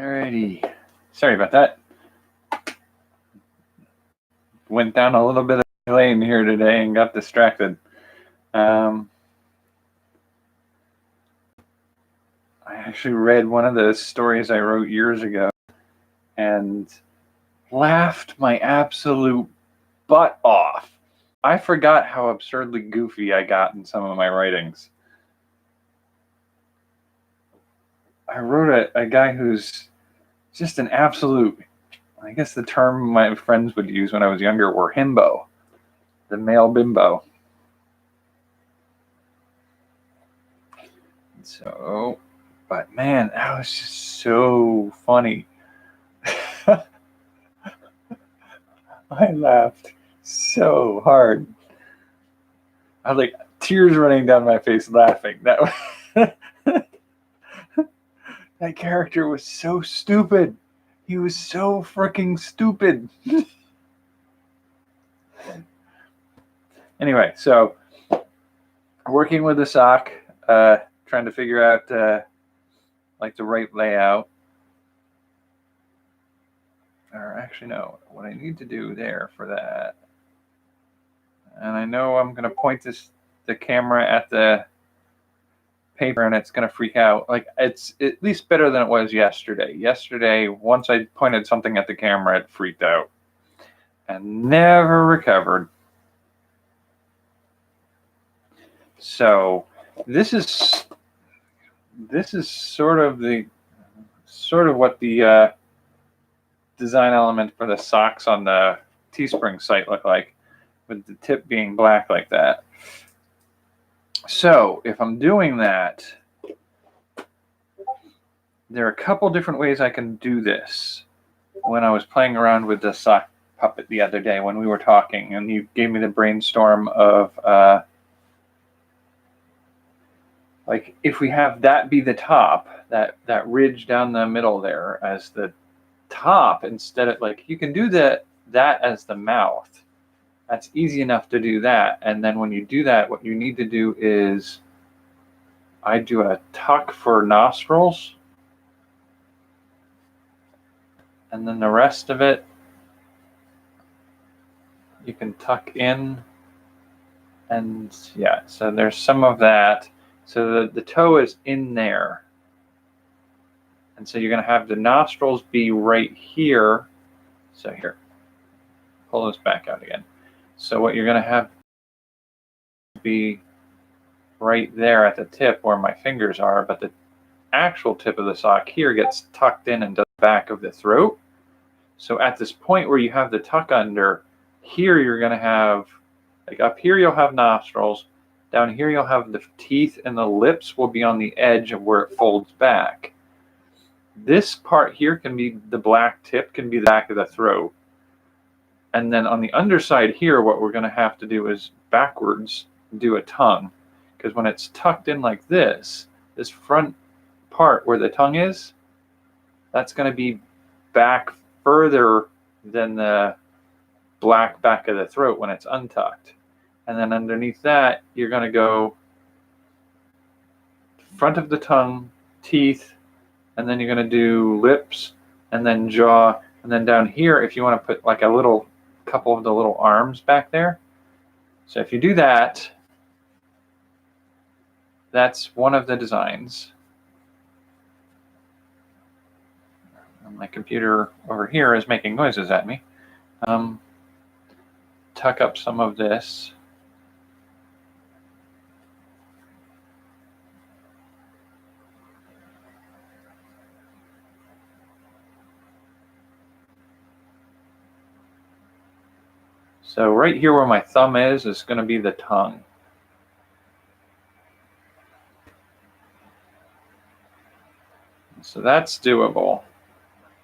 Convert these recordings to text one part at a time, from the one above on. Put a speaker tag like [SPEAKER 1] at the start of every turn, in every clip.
[SPEAKER 1] Alrighty. Sorry about that. Went down a little bit of a lane here today and got distracted. I actually read one of the stories I wrote years ago and laughed my absolute butt off. I forgot how absurdly goofy I got in some of my writings. I wrote a guy who's just an absolute, I guess the term my friends would use when I was younger were himbo, the male bimbo. So, but man, that was just so funny. I laughed so hard. I was like tears running down my face laughing. That character was so stupid. He was so freaking stupid. Anyway, so working with the sock, trying to figure out like the right layout. Or actually, no, what I need to do there for that. And I know I'm going to point the camera at the paper and it's going to freak out. Like, it's at least better than it was yesterday. Yesterday, once I pointed something at the camera, it freaked out and never recovered. So this is sort of what the design element for the socks on the Teespring site look like, with the tip being black like that. So if I'm doing that, there are a couple different ways I can do this. When I was playing around with the sock puppet the other day when we were talking, and you gave me the brainstorm of like if we have that be the top, that ridge down the middle there as the top, instead of, like, you can do that as the mouth. That's easy enough to do that. And then when you do that, what you need to do is I do a tuck for nostrils, and then the rest of it you can tuck in. And yeah, so there's some of that. So the toe is in there. And so you're going to have the nostrils be right here. So here, pull this back out again. So what you're going to have be right there at the tip where my fingers are, but the actual tip of the sock here gets tucked in and does the back of the throat. So at this point where you have the tuck under, here you're going to have, like up here you'll have nostrils, down here you'll have the teeth, and the lips will be on the edge of where it folds back. This part here can be, the black tip can be the back of the throat. And then on the underside here, what we're going to have to do is backwards do a tongue. Because when it's tucked in like this front part where the tongue is, that's going to be back further than the black back of the throat when it's untucked. And then underneath that, you're going to go front of the tongue, teeth, and then you're going to do lips, and then jaw, and then down here, if you want to put like a couple of the little arms back there. So if you do that, that's one of the designs. My computer over here is making noises at me. Tuck up some of this. So right here where my thumb is going to be the tongue. So that's doable.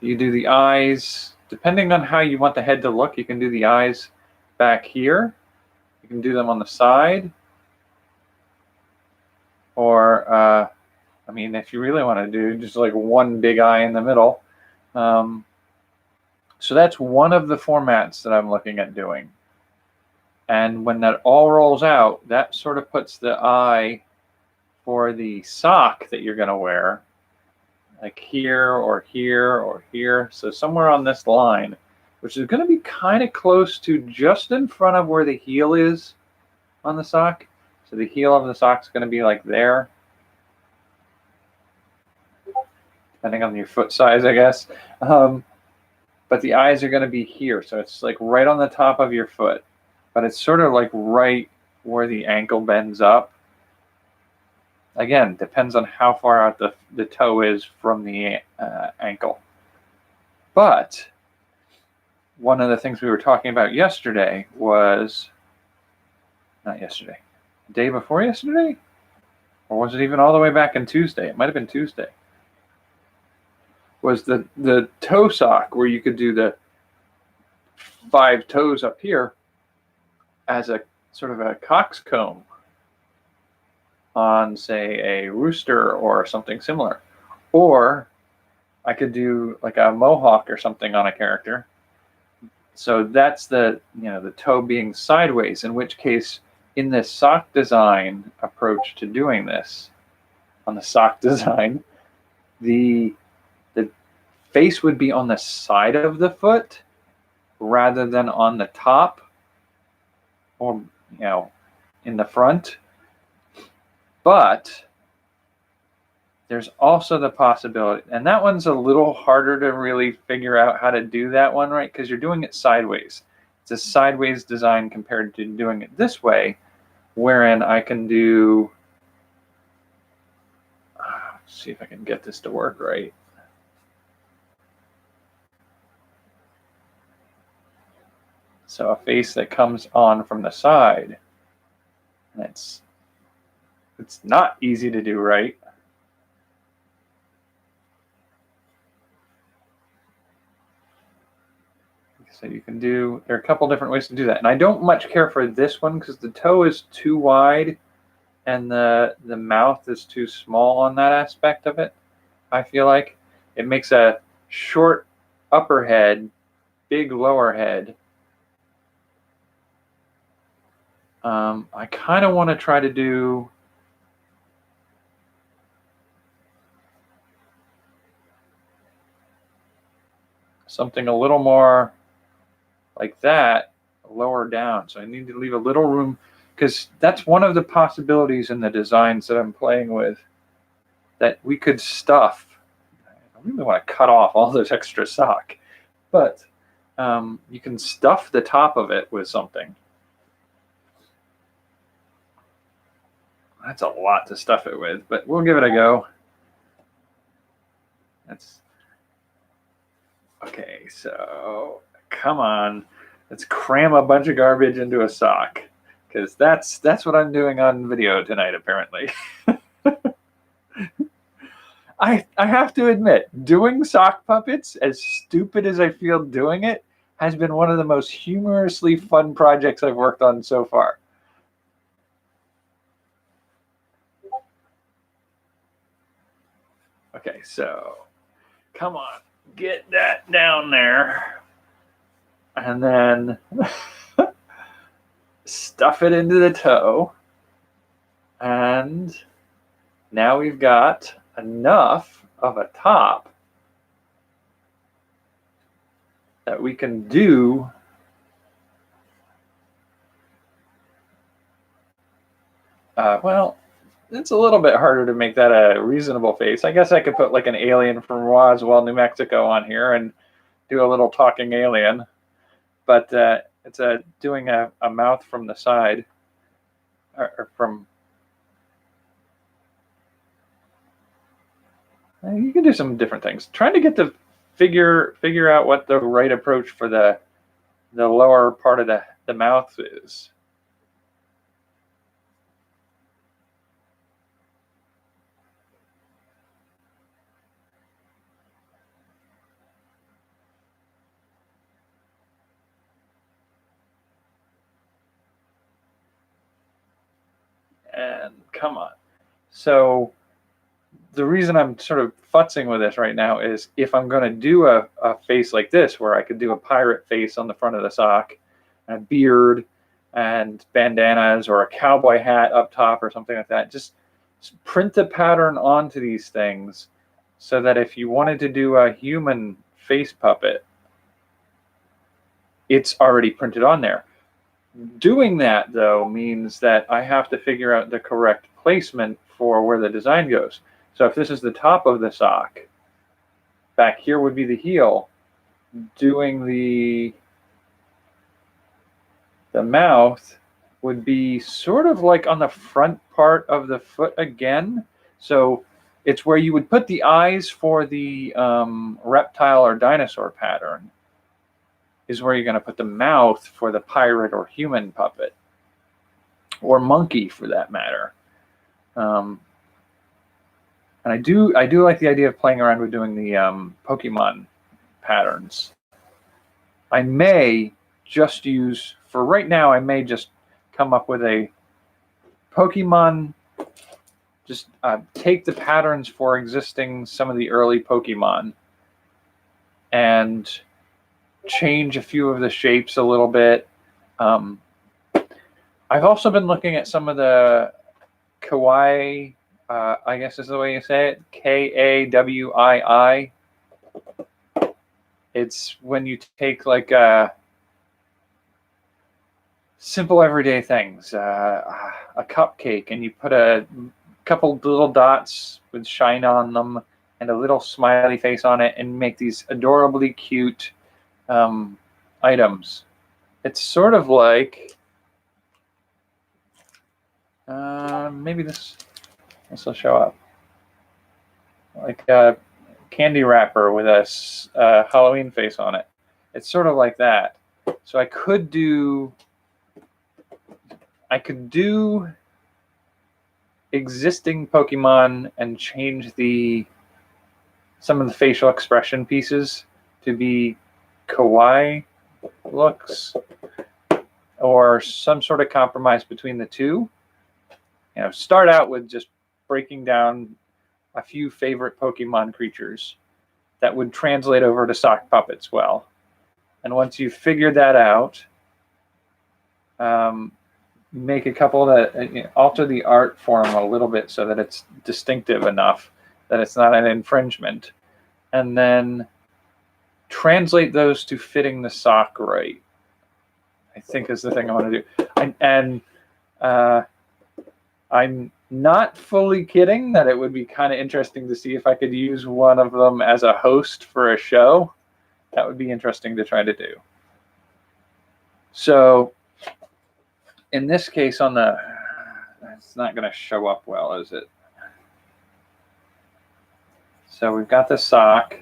[SPEAKER 1] You do the eyes, depending on how you want the head to look, you can do the eyes back here. You can do them on the side. Or, I mean, if you really want to do just like one big eye in the middle. So that's one of the formats that I'm looking at doing. And when that all rolls out, that sort of puts the eye for the sock that you're going to wear. like here or here or here. So somewhere on this line, which is going to be kind of close to just in front of where the heel is on the sock. So the heel of the sock is going to be like there, depending on your foot size, I guess. But the eyes are going to be here. So it's like right on the top of your foot, but it's sort of like right where the ankle bends up. Again, depends on how far out the toe is from the ankle. But one of the things we were talking about yesterday was, not yesterday, the day before yesterday? Or was it even all the way back in Tuesday? It might have been Tuesday. Was the toe sock where you could do the 5 toes up here as a sort of a coxcomb on, say, a rooster or something similar. Or I could do like a mohawk or something on a character. So that's the toe being sideways, in which case in this sock design approach to doing this, on the sock design, the face would be on the side of the foot rather than on the top or in the front. But there's also the possibility, and that one's a little harder to really figure out how to do that one, right? Because you're doing it sideways. It's a sideways design compared to doing it this way, wherein I can do, let's see if I can get this to work right. So a face that comes on from the side, and it's not easy to do right. So you can do, there are a couple different ways to do that. And I don't much care for this one because the toe is too wide and the mouth is too small on that aspect of it. I feel like it makes a short upper head, big lower head. I kind of want to try to do something a little more like that, lower down. So I need to leave a little room, because that's one of the possibilities in the designs that I'm playing with, that we could stuff. I don't really want to cut off all this extra sock, but you can stuff the top of it with something. That's a lot to stuff it with, but we'll give it a go. That's okay. So come on, let's cram a bunch of garbage into a sock, because that's what I'm doing on video tonight, apparently. I have to admit, doing sock puppets, as stupid as I feel doing it, has been one of the most humorously fun projects I've worked on so far. Okay, so come on, get that down there. And then stuff it into the toe. And now we've got enough of a top that we can do well, it's a little bit harder to make that a reasonable face. I guess I could put like an alien from Roswell, New Mexico on here and do a little talking alien. But it's doing a mouth from the side, or from. You can do some different things. Trying to get to figure out what the right approach for the lower part of the mouth is. And come on. So the reason I'm sort of futzing with this right now is, if I'm going to do a face like this, where I could do a pirate face on the front of the sock, and a beard and bandanas, or a cowboy hat up top or something like that, just print the pattern onto these things so that if you wanted to do a human face puppet, it's already printed on there. Doing that, though, means that I have to figure out the correct placement for where the design goes. So if this is the top of the sock, back here would be the heel. Doing the mouth would be sort of like on the front part of the foot again. So it's where you would put the eyes for the reptile or dinosaur pattern, is where you're going to put the mouth for the pirate or human puppet, or monkey for that matter. And I do like the idea of playing around with doing the Pokemon patterns. I may just use, for right now, I may just come up with a Pokemon, just take the patterns for existing some of the early Pokemon and change a few of the shapes a little bit. I've also been looking at some of the kawaii, I guess is the way you say it, Kawii. It's when you take like simple everyday things, a cupcake, and you put a couple little dots with shine on them and a little smiley face on it, and make these adorably cute items. It's sort of like maybe this will show up, like a candy wrapper with a Halloween face on it. It's sort of like that. So I could do existing Pokemon and change some of the facial expression pieces to be kawaii looks, or some sort of compromise between the two. You know, start out with just breaking down a few favorite Pokemon creatures that would translate over to sock puppets well. And once you've figured that out, make a couple that alter the art form a little bit so that it's distinctive enough that it's not an infringement, and then translate those to fitting the sock right, I think is the thing I want to do. And I'm not fully kidding that it would be kind of interesting to see if I could use one of them as a host for a show. That would be interesting to try to do. So in this case, it's not going to show up well, is it? So we've got the sock.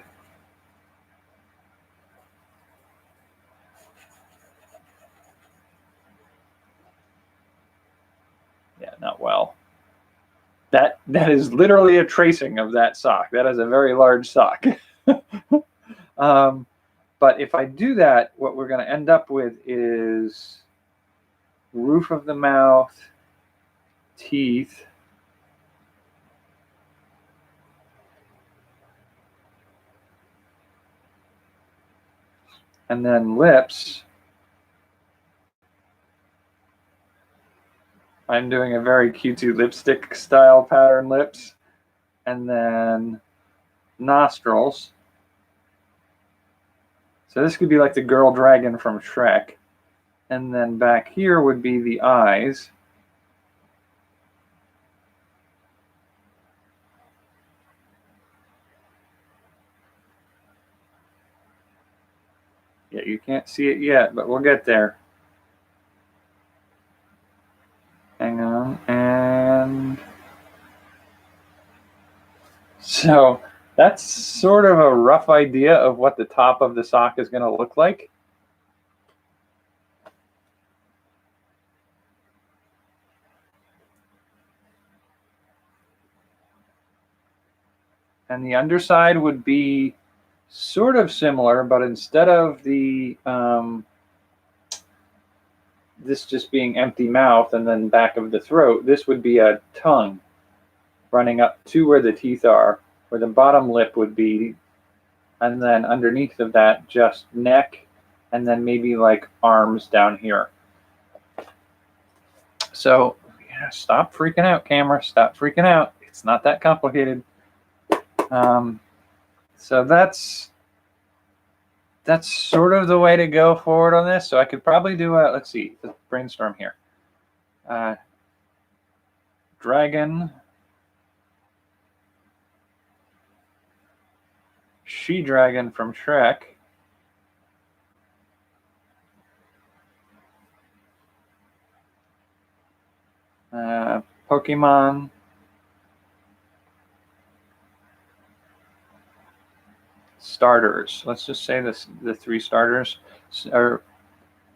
[SPEAKER 1] Yeah, not well. That is literally a tracing of that sock. That is a very large sock. But if I do that, what we're going to end up with is roof of the mouth, teeth, and then lips. I'm doing a very cutesy lipstick style pattern lips, and then nostrils. So this could be like the girl dragon from Shrek. And then back here would be the eyes. Yeah, you can't see it yet, but we'll get there. Hang on, and so that's sort of a rough idea of what the top of the sock is going to look like. And the underside would be sort of similar, but instead of the this just being empty mouth and then back of the throat, this would be a tongue running up to where the teeth are, where the bottom lip would be, and then underneath of that just neck, and then maybe like arms down here. So yeah, stop freaking out, camera. Stop freaking out. It's not that complicated. So that's sort of the way to go forward on this. So I could probably do a, let's see, let's brainstorm here. Dragon, She-Dragon from Shrek. Pokemon. Starters. Let's just say this: the 3 starters,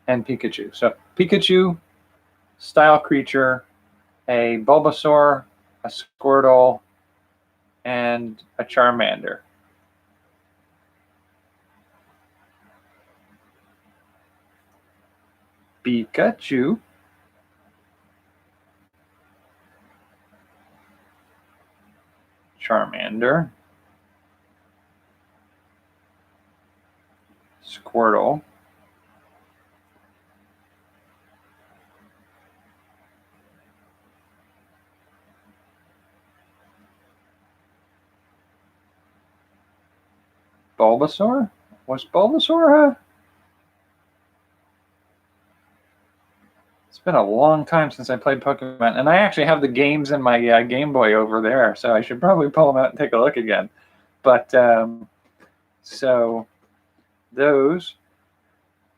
[SPEAKER 1] and Pikachu. So Pikachu, style creature, a Bulbasaur, a Squirtle, and a Charmander. Pikachu, Charmander, Squirtle, Bulbasaur? Was Bulbasaur It's been a long time since I played Pokemon, and I actually have the games in my Game Boy over there, so I should probably pull them out and take a look again. But so those,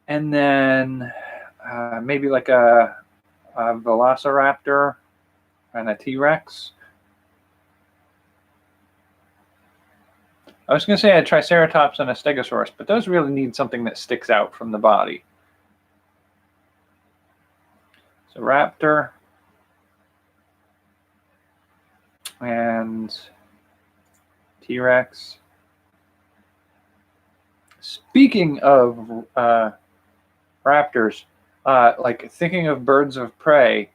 [SPEAKER 1] and then maybe like a Velociraptor and a T-Rex. I was going to say a Triceratops and a Stegosaurus, but those really need something that sticks out from the body. So Raptor and T-Rex. Speaking of raptors, like thinking of birds of prey,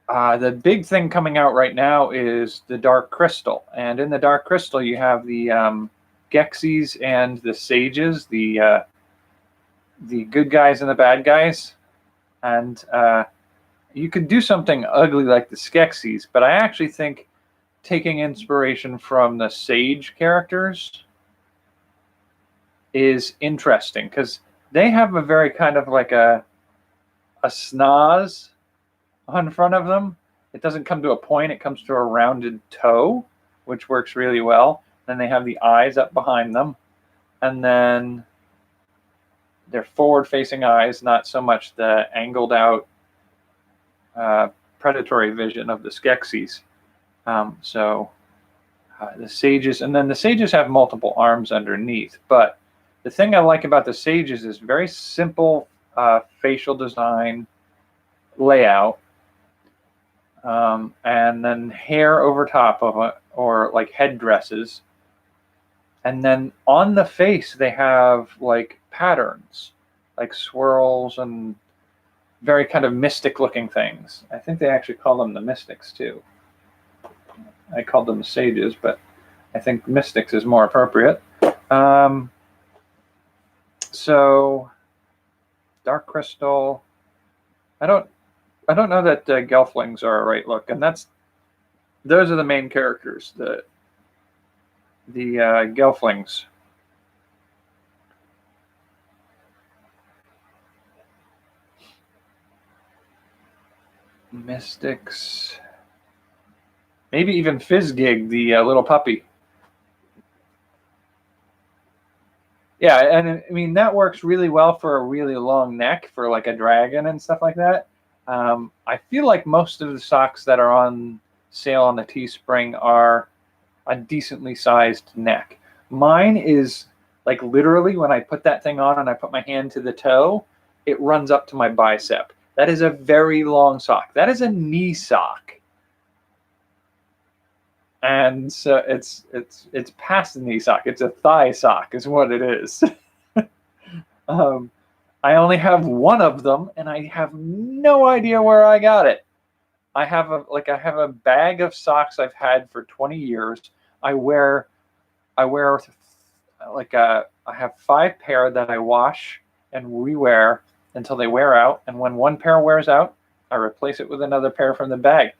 [SPEAKER 1] the big thing coming out right now is the Dark Crystal. And in the Dark Crystal, you have the Gexies and the Sages, the good guys and the bad guys. And you could do something ugly like the Skeksis, but I actually think taking inspiration from the Sage characters is interesting, because they have a very kind of like a snoz on front of them. It doesn't come to a point, it comes to a rounded toe, which works really well. Then they have the eyes up behind them, and then they're forward-facing eyes, not so much the angled out predatory vision of the Skeksis. The Sages, and then the Sages have multiple arms underneath, but the thing I like about the Sages is very simple facial design layout, and then hair over top of it, or like headdresses. And then on the face, they have like patterns, like swirls and very kind of mystic looking things. I think they actually call them the Mystics too. I called them the Sages, but I think Mystics is more appropriate. So Dark Crystal, I don't know that Gelflings are a right look, and those are the main characters, the Gelflings. Mystics, maybe even Fizzgig, the little puppy. Yeah, and I mean, that works really well for a really long neck for like a dragon and stuff like that. I feel like most of the socks that are on sale on the Teespring are a decently sized neck. Mine is like literally when I put that thing on and I put my hand to the toe, it runs up to my bicep. That is a very long sock. That is a knee sock. And so it's past the knee sock. It's a thigh sock is what it is. I only have one of them, and I have no idea where I got it. I have a bag of socks I've had for 20 years. I have 5 pair that I wash and rewear until they wear out, and when one pair wears out, I replace it with another pair from the bag.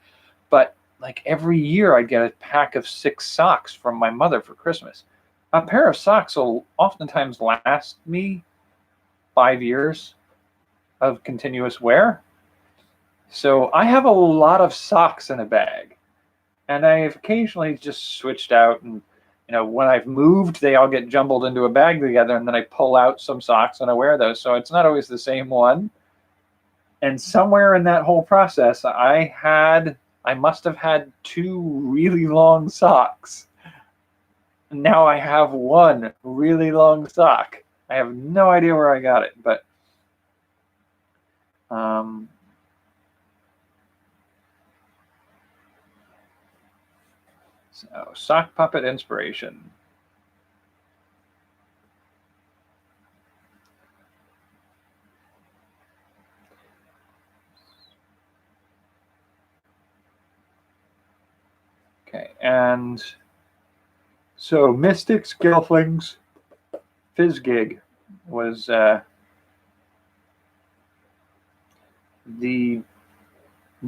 [SPEAKER 1] But like every year, I'd get a pack of 6 socks from my mother for Christmas. a pair of socks will oftentimes last me 5 years of continuous wear. So I have a lot of socks in a bag, and I've occasionally just switched out, and when I've moved, they all get jumbled into a bag together, and then I pull out some socks and I wear those. So it's not always the same one. And somewhere in that whole process, I must have had 2 really long socks. Now I have 1 really long sock. I have no idea where I got it, but so sock puppet inspiration. Okay, and so Mystics, Gelflings, Fizzgig was the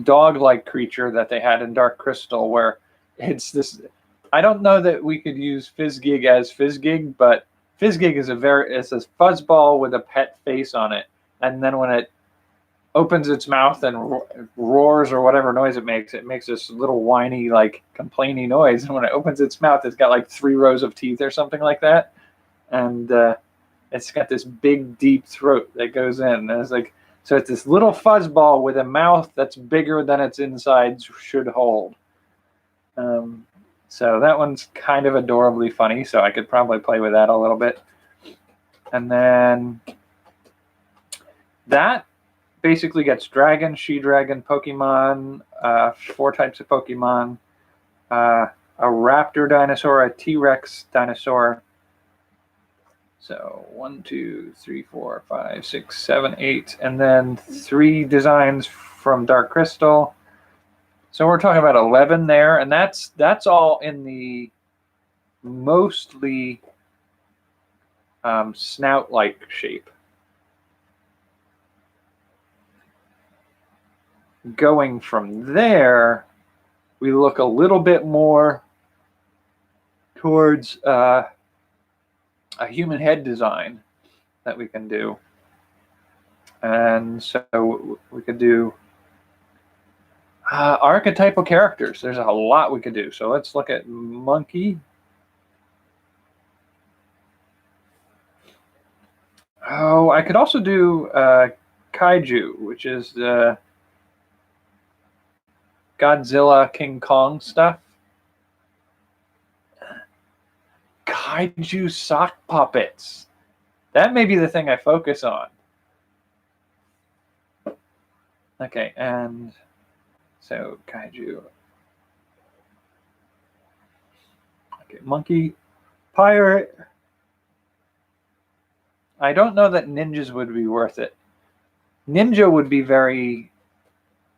[SPEAKER 1] dog-like creature that they had in Dark Crystal, where it's this. I don't know that we could use Fizzgig as Fizzgig, but Fizzgig is it's a fuzzball with a pet face on it, and then when it opens its mouth and roars or whatever noise it makes this little whiny, like, complaining noise. And when it opens its mouth, it's got like 3 rows of teeth or something like that, and it's got this big, deep throat that goes in. And it's like, so it's this little fuzzball with a mouth that's bigger than its insides should hold. So that one's kind of adorably funny, so I could probably play with that a little bit. And then that basically gets dragon, she-dragon, Pokemon, 4 types of Pokemon, a raptor dinosaur, a T-Rex dinosaur. So 1, 2, 3, 4, 5, 6, 7, 8, and then 3 designs from Dark Crystal. So we're talking about 11 there, and that's all in the mostly snout-like shape. Going from there, we look a little bit more towards a human head design that we can do. And so we could do archetypal characters. There's a lot we could do. So let's look at monkey. Oh, I could also do kaiju, which is the Godzilla, King Kong stuff. Kaiju sock puppets. That may be the thing I focus on. Okay, and so kaiju. Okay, monkey, pirate. I don't know that ninjas would be worth it. Ninja would be very,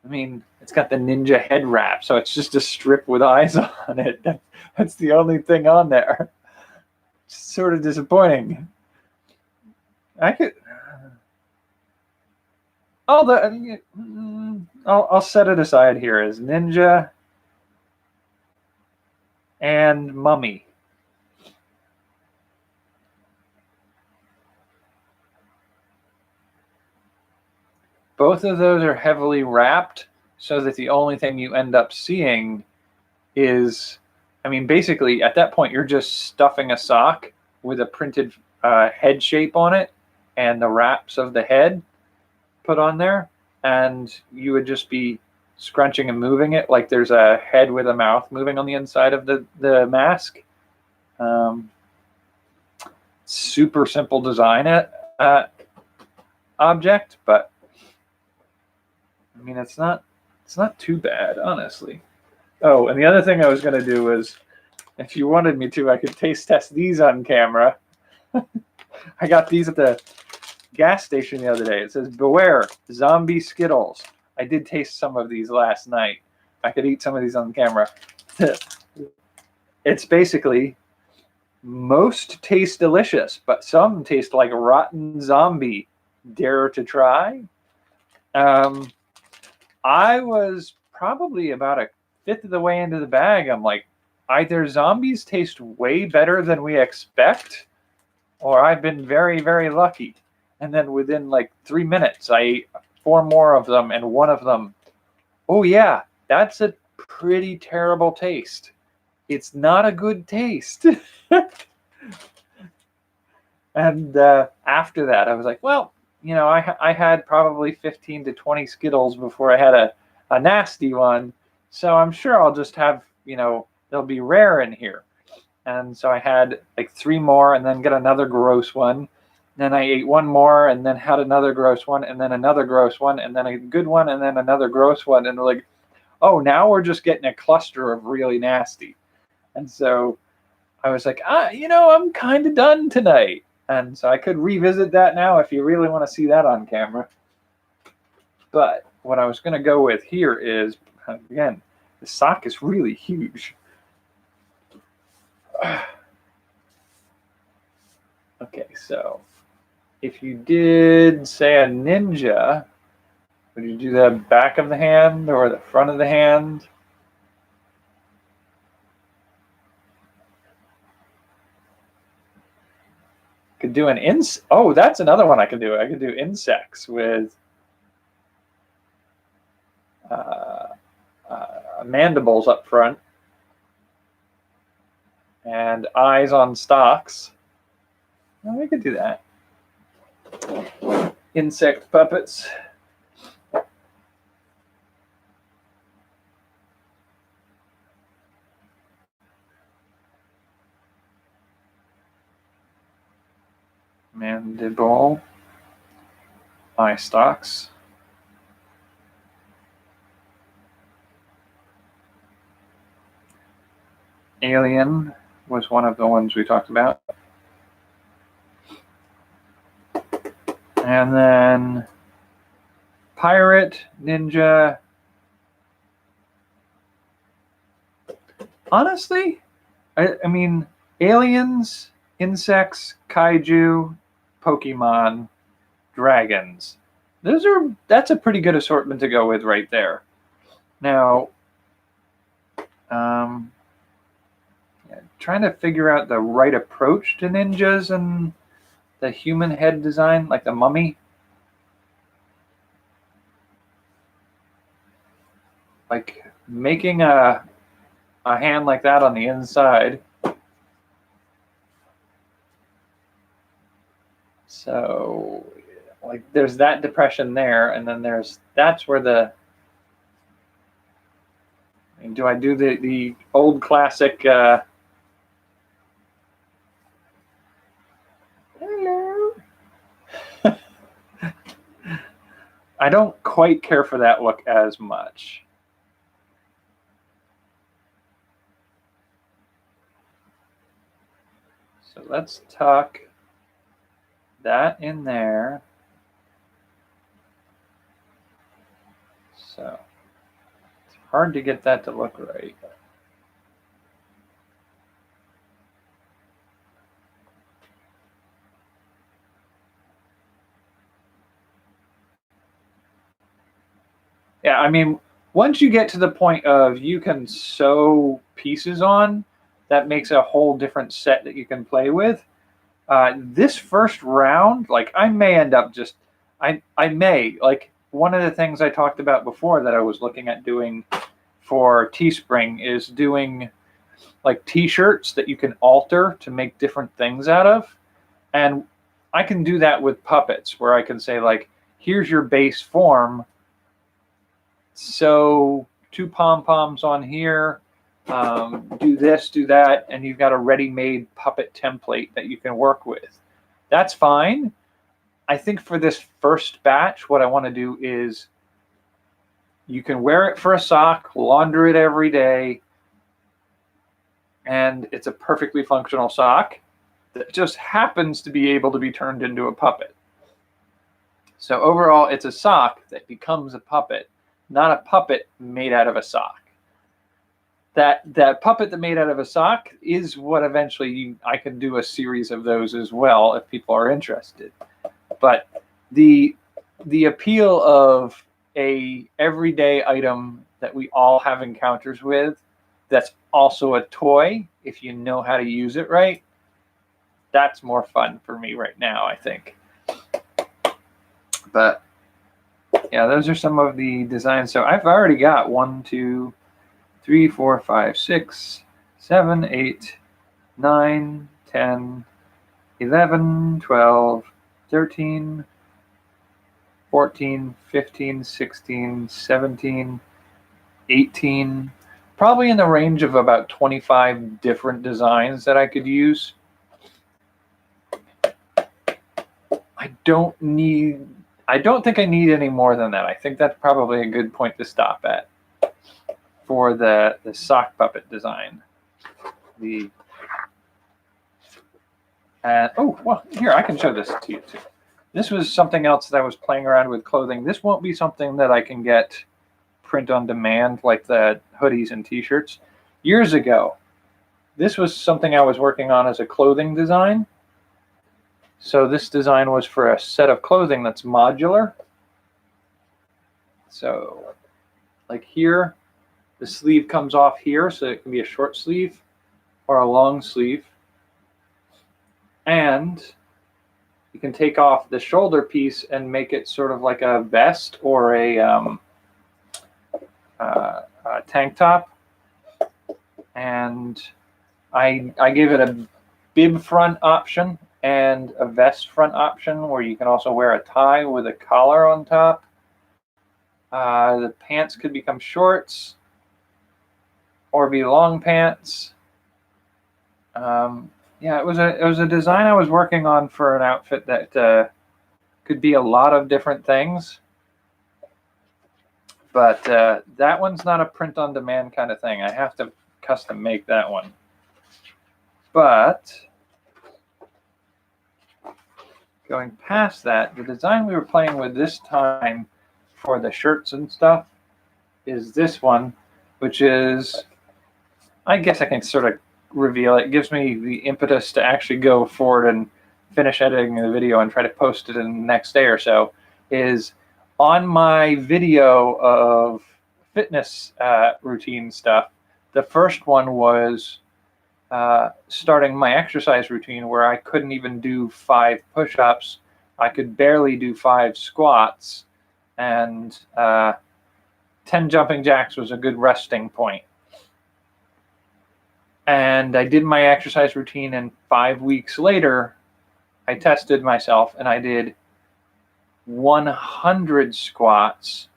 [SPEAKER 1] I mean, it's got the ninja head wrap, so it's just a strip with eyes on it. That's the only thing on there. It's sort of disappointing. I could. I'll set it aside here as ninja and mummy. Both of those are heavily wrapped, so that the only thing you end up seeing is, I mean, basically at that point you're just stuffing a sock with a printed head shape on it and the wraps of the head put on there, and you would just be scrunching and moving it like there's a head with a mouth moving on the inside of the mask. Super simple design object, but I mean, it's not too bad, honestly. Oh, and the other thing I was going to do was, if you wanted me to, I could taste test these on camera. I got these at the gas station the other day. It says, "Beware, zombie Skittles." I did taste some of these last night. I could eat some of these on camera. It's basically, most taste delicious, but some taste like rotten zombie. Dare to try? I was probably about a fifth of the way into the bag. I'm like, either zombies taste way better than we expect, or I've been very, very lucky. And then within like 3 minutes, I ate 4 more of them, and one of them, oh yeah, that's a pretty terrible taste. It's not a good taste. And after that, I was like, well, I had probably 15 to 20 Skittles before I had a nasty one. So I'm sure I'll just have, they'll be rare in here. And so I had like 3 more and then get another gross one. Then I ate 1 more and then had another gross one and then another gross one and then a good one and then another gross one. And like, oh, now we're just getting a cluster of really nasty. And so I was like, I'm kind of done tonight. And so I could revisit that now if you really want to see that on camera. But what I was going to go with here is, again, the sock is really huge. Okay, so if you did, say, a ninja, would you do the back of the hand or the front of the hand? Could do an oh, that's another one I could do. I could do insects with mandibles up front and eyes on stalks. Well, we could do that. Insect puppets. Mandible. Eye stalks. Alien was one of the ones we talked about. And then pirate, ninja. Honestly, I mean, aliens, insects, kaiju, Pokemon, dragons. That's a pretty good assortment to go with right there. Now, trying to figure out the right approach to ninjas and the human head design, like the mummy. Like making a hand like that on the inside. So, like, there's that depression there, and then that's where the. Do I do the old classic? Hello. I don't quite care for that look as much. So let's tuck that in there. So it's hard to get that to look right. Yeah, I mean, once you get to the point of you can sew pieces on, that makes a whole different set that you can play with. This first round, like, I may end up just, I may, like, one of the things I talked about before that I was looking at doing for Teespring is doing like t-shirts that you can alter to make different things out of. And I can do that with puppets where I can say, like, here's your base form. So 2 pom-poms on here, do this, do that, and you've got a ready-made puppet template that you can work with. That's fine. I think for this first batch, what I want to do is you can wear it for a sock, launder it every day, and it's a perfectly functional sock that just happens to be able to be turned into a puppet. So overall, it's a sock that becomes a puppet, not a puppet made out of a sock. That puppet that made out of a sock is what eventually I can do a series of those as well if people are interested. But the appeal of a everyday item that we all have encounters with that's also a toy, if you know how to use it right, that's more fun for me right now, I think. But yeah, those are some of the designs. So I've already got 1, 2, 3, 4, 5, 6, 7, 8, 9, 10, 11, 12, 13, 14, 15, 16, 17, 18, probably in the range of about 25 different designs that I could use. I don't think I need any more than that. I think that's probably a good point to stop at for the sock puppet design. Oh, well, here, I can show this to you too. This was something else that I was playing around with clothing. This won't be something that I can get print on demand like the hoodies and t-shirts. Years ago, this was something I was working on as a clothing design. So this design was for a set of clothing that's modular. So like here, the sleeve comes off here, so it can be a short sleeve or a long sleeve. And you can take off the shoulder piece and make it sort of like a vest or a tank top. And I gave it a bib front option and a vest front option where you can also wear a tie with a collar on top. The pants could become shorts or be long pants. Yeah, it was a design I was working on for an outfit that could be a lot of different things. But that one's not a print on demand kind of thing. I have to custom make that one. But going past that, the design we were playing with this time for the shirts and stuff is this one, which is, I guess I can sort of reveal it. It gives me the impetus to actually go forward and finish editing the video and try to post it in the next day or so, is on my video of fitness routine stuff. The first one was starting my exercise routine where I couldn't even do 5 push-ups. I could barely do 5 squats, and 10 jumping jacks was a good resting point. And I did my exercise routine, and 5 weeks later, I tested myself and I did 100 squats,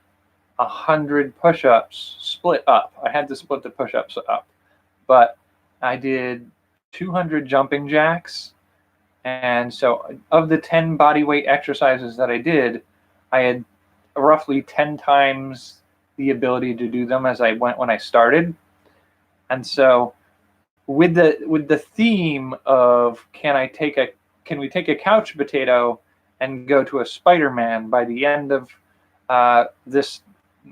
[SPEAKER 1] 100 push-ups, split up. I had to split the push-ups up, but I did 200 jumping jacks. And so of the 10 body weight exercises that I did, I had roughly 10 times the ability to do them as I went when I started. And so with the theme of can we take a couch potato and go to a Spider-Man by the end of this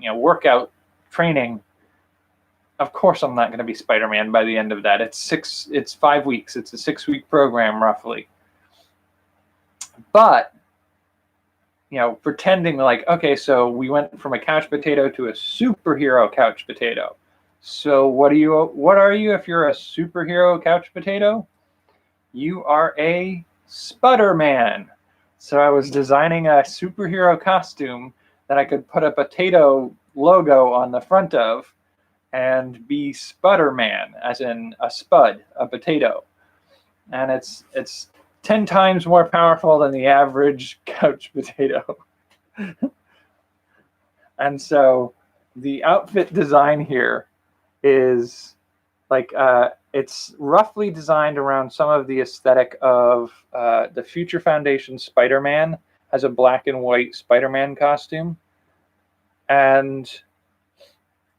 [SPEAKER 1] workout training, of course I'm not going to be Spider-Man by the end of that. It's 5 weeks. It's a 6-week program roughly. But pretending like, okay, so we went from a couch potato to a superhero couch potato. So what are you if you're a superhero couch potato? You are a Spudderman. So I was designing a superhero costume that I could put a potato logo on the front of and be Spudderman, as in a spud, a potato. And it's 10 times more powerful than the average couch potato. And so the outfit design here is like it's roughly designed around some of the aesthetic of the Future Foundation Spider-Man has a black and white Spider-Man costume. And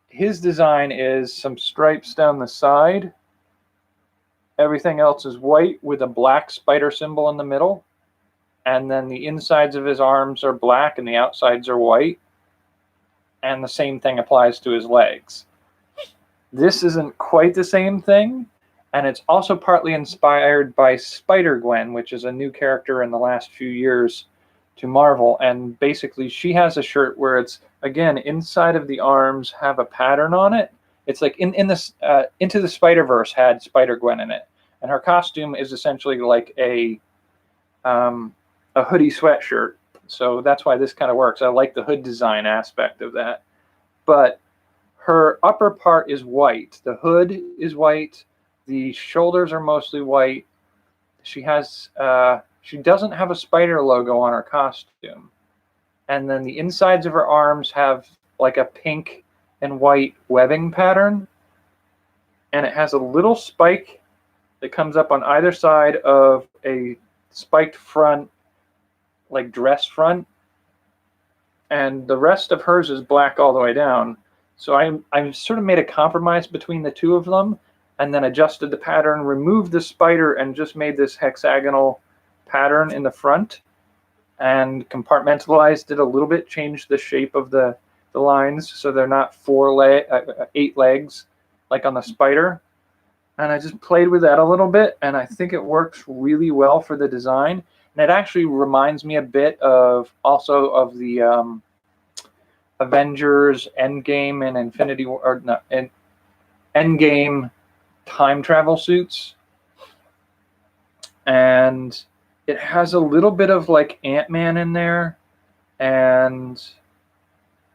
[SPEAKER 1] his design is some stripes down the side. Everything else is white with a black spider symbol in the middle. And then the insides of his arms are black and the outsides are white. And the same thing applies to his legs. This isn't quite the same thing. And it's also partly inspired by Spider-Gwen, which is a new character in the last few years to Marvel. And basically she has a shirt where it's, again, inside of the arms have a pattern on it. It's like in this Into the Spider-Verse had Spider-Gwen in it, and her costume is essentially like a hoodie sweatshirt. So that's why this kind of works. I like the hood design aspect of that. But her upper part is white. The hood is white. The shoulders are mostly white. She doesn't have a spider logo on her costume. And then the insides of her arms have like a pink and white webbing pattern. And it has a little spike that comes up on either side of a spiked front, like dress front. And the rest of hers is black all the way down. So I sort of made a compromise between the two of them, and then adjusted the pattern, removed the spider, and just made this hexagonal pattern in the front, and compartmentalized it a little bit, changed the shape of the lines so they're not 8 legs like on the spider. And I just played with that a little bit, and I think it works really well for the design. And it actually reminds me a bit of the Avengers Endgame and Infinity War, or not, and Endgame time travel suits. And it has a little bit of like Ant-Man in there, and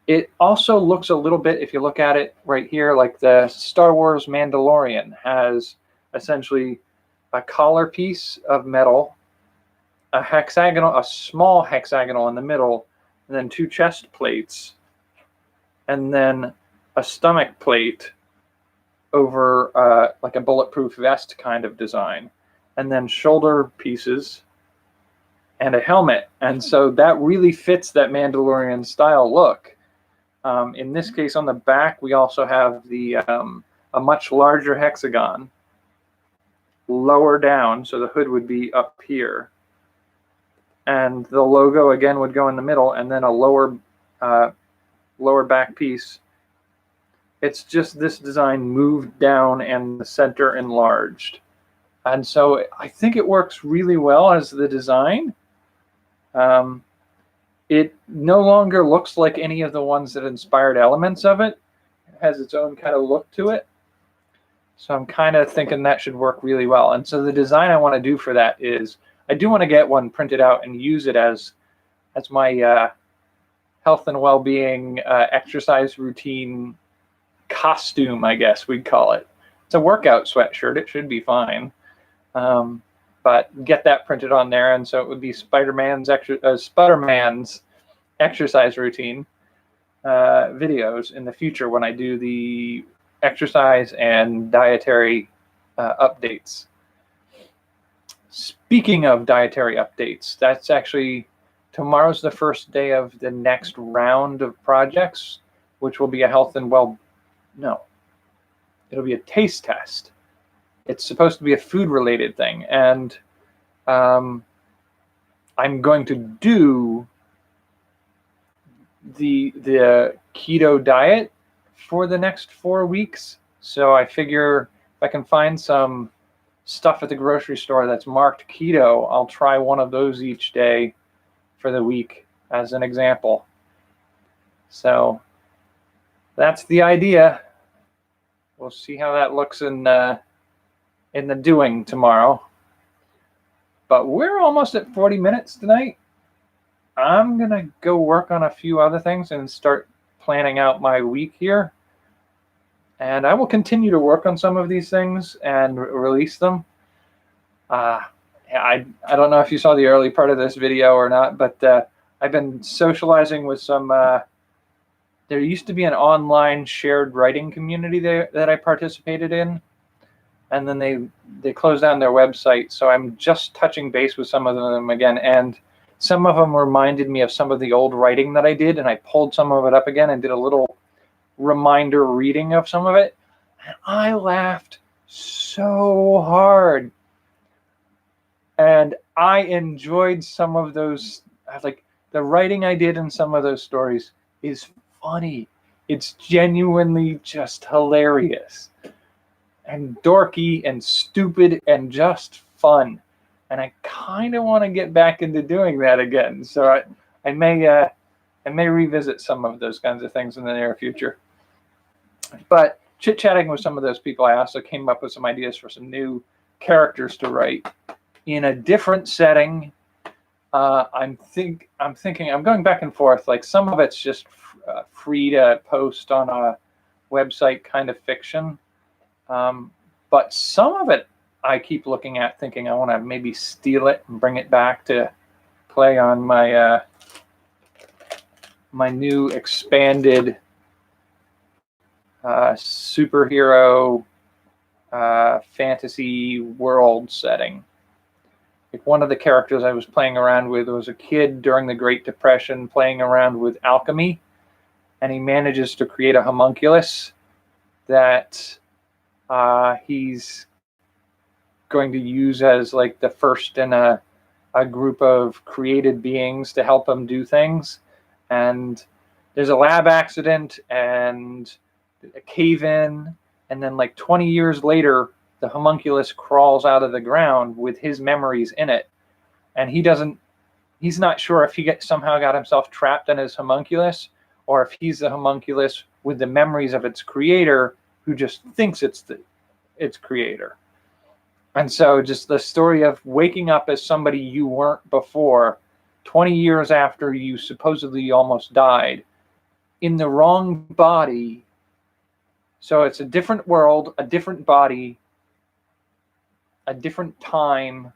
[SPEAKER 1] it also looks a little bit, if you look at it right here, like the Star Wars Mandalorian has essentially a collar piece of metal, a small hexagonal in the middle, and then 2 chest plates, and then a stomach plate over like a bulletproof vest kind of design, and then shoulder pieces and a helmet. And so that really fits that Mandalorian style look. In this case, on the back, we also have a much larger hexagon lower down, so the hood would be up here. And the logo, again, would go in the middle, and then a lower back piece. It's just this design moved down and the center enlarged. And so I think it works really well as the design. It no longer looks like any of the ones that inspired elements of it. It has its own kind of look to it. So I'm kind of thinking that should work really well. And so the design I want to do for that is, I do want to get one printed out and use it as my health and well-being exercise routine costume, I guess we'd call it. It's a workout sweatshirt. It should be fine. But get that printed on there, and so it would be Spider-Man's exercise routine videos in the future when I do the exercise and dietary updates. Speaking of dietary updates, that's actually tomorrow's the first day of the next round of projects, which will be a it'll be a taste test. It's supposed to be a food-related thing, and I'm going to do the keto diet for the next 4 weeks. So I figure if I can find some stuff at the grocery store that's marked keto, I'll try one of those each day for the week as an example. So that's the idea. We'll see how that looks in the doing tomorrow. But we're almost at 40 minutes tonight. I'm gonna go work on a few other things and start planning out my week here. And I will continue to work on some of these things and release them. I don't know if you saw the early part of this video or not, but I've been socializing with some. There used to be an online shared writing community there that I participated in, and then they closed down their website. So I'm just touching base with some of them again, and some of them reminded me of some of the old writing that I did, and I pulled some of it up again and did a little reminder reading of some of it, and I laughed so hard. And I enjoyed some of those. Like, the writing I did in some of those stories is funny. It's genuinely just hilarious and dorky and stupid and just fun. And I kind of want to get back into doing that again. So I may revisit some of those kinds of things in the near future. But chit-chatting with some of those people, I also came up with some ideas for some new characters to write in a different setting. I'm going back and forth. Like some of it's just free to post on a website, kind of fiction. But some of it I keep looking at, thinking I want to maybe steal it and bring it back to play on my my new expanded superhero fantasy world setting. Like one of the characters I was playing around with was a kid during the Great Depression playing around with alchemy, and he manages to create a homunculus that he's going to use as like the first in a group of created beings to help him do things. And there's a lab accident and a cave-in, and then like 20 years later, the homunculus crawls out of the ground with his memories in it, and he's not sure if he somehow got himself trapped in his homunculus, or if he's the homunculus with the memories of its creator, who just thinks it's its creator. And so just the story of waking up as somebody you weren't before, 20 years after you supposedly almost died, in the wrong body. So it's a different world, a different body, a different time,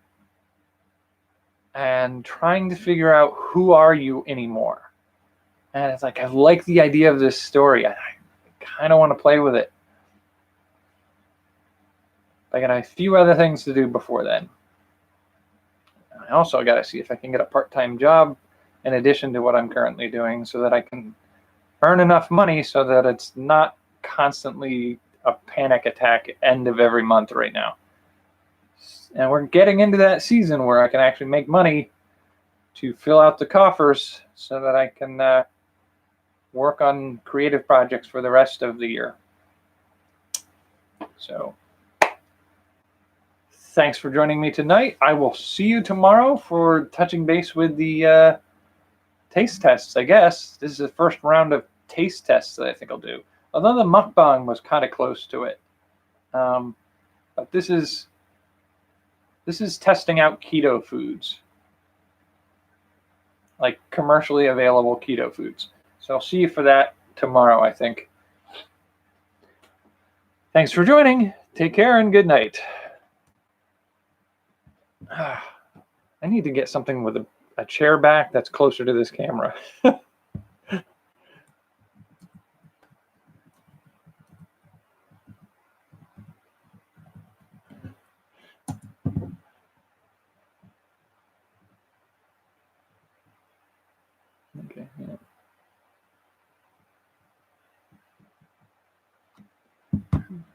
[SPEAKER 1] and trying to figure out who are you anymore. And it's like, I like the idea of this story. I kind of want to play with it. I got a few other things to do before then. I also got to see if I can get a part-time job in addition to what I'm currently doing, so that I can earn enough money so that it's not constantly a panic attack end of every month right now. And we're getting into that season where I can actually make money to fill out the coffers so that I can work on creative projects for the rest of the year. So thanks for joining me tonight. I will see you tomorrow for touching base with the taste tests, I guess. This is the first round of taste tests that I think I'll do. Although the mukbang was kind of close to it. But this is testing out keto foods. Like commercially available keto foods. So I'll see you for that tomorrow, I think. Thanks for joining. Take care and good night. I need to get something with a chair back that's closer to this camera. Okay. Yeah.